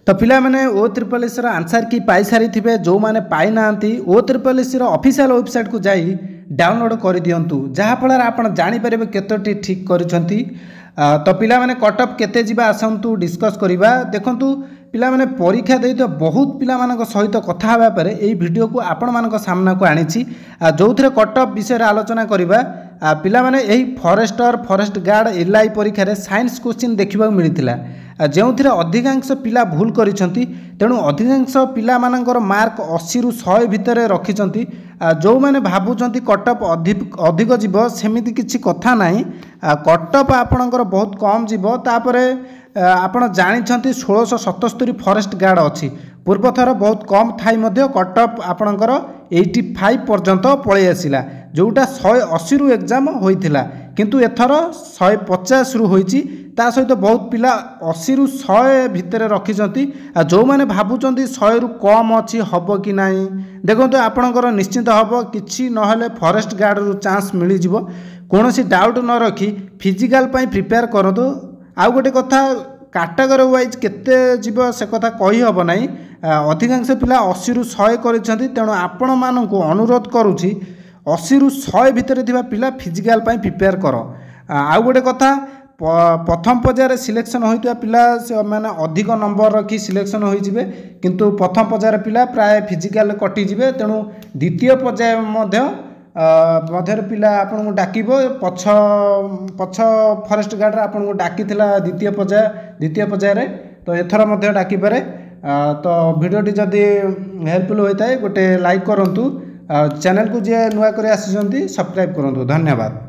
तो पिला माने ओ ट्रिपल एस आंसर की पाई सारी थे जो मैंने पाई ना ओ ट्रिपल एस ऑफिशियल वेबसाइट को जाई डाउनलोड कर दिंतु जहाँफल आप जापर केतोटी ठीक कर तो पिला माने कटअप केते जीवा आसतु डिस्कस करवा देखु पिला माने परीक्षा दे तो बहुत पिला मानक सहित कथा हेबा परे एई वीडियो को आपण मानक सामना को आनी जो थे कटअप विषय आलोचना करवा पिला माने एही फॉरेस्टर फॉरेस्ट गार्ड एलआई परीक्षा रे साइंस क्वेश्चन देखा मिलता जो थे अधिकांश पिला भूल करिसेंती तेणु अधिकांश पिला मानकर मार्क 80 ରୁ 100 भितर रखिंट जो मैंने भावुंट कटअप अधिक जीव सेमिति किछि कथा नाही कटअप आपणकर बहुत कम जीव तापरे आपण जानिछंती 1677 फॉरेस्ट गार्ड अच्छी पूर्व थर बहुत कम थाई मध्य कटअप आपणकर 85 पर्यंत पळै आसिला जोटा 180 ରୁ एग्जाम होइथिला किंतु एथर 150 ରୁ होइची ता सहित बहुत पिला 80 ରୁ 100 भितर रखिंट जो मैंने भावुंट 100 ରୁ कम अच्छी हम कि ना देखो आपणकर निश्चिंत हम कि ना फॉरेस्ट गार्ड रू चांस मिल जाव कौन डाउट न रखी फिजिकाल प्रिपेयर करूँ आउ गोटे कथा कैटेगरी वाइज केते जीव से कथा कही हब ना अधिकांश पिला 80 ରୁ 100 करिसेंती तेणु आपण मानक अनुरोध करुच्ची 80 ରୁ 100 भितर थिबा पिला फिजिकाल प्रिपेयर कर आउ गोटे कथा प्रथम पर्यायर सिलेक्शन होता पिला से माने अधिक नंबर रखी सिलेक्शन होइजिबे किंतु प्रथम पर्यायर पिला प्राय फिजिकाल कटिजिबे तेणु द्वितीय पर्याय मध्य पिला आपन को डाकिबो पछ फॉरेस्ट गार्ड आपन को डाकी द्वितीय पर्याय रे तो एथर मध्य डाकी पारे तो वीडियोटी जदि हेल्पफुल होता है गोटे लाइक करंतु चैनल को जे नुआ करे आसीजंती सब्सक्राइब करंतु धन्यवाद।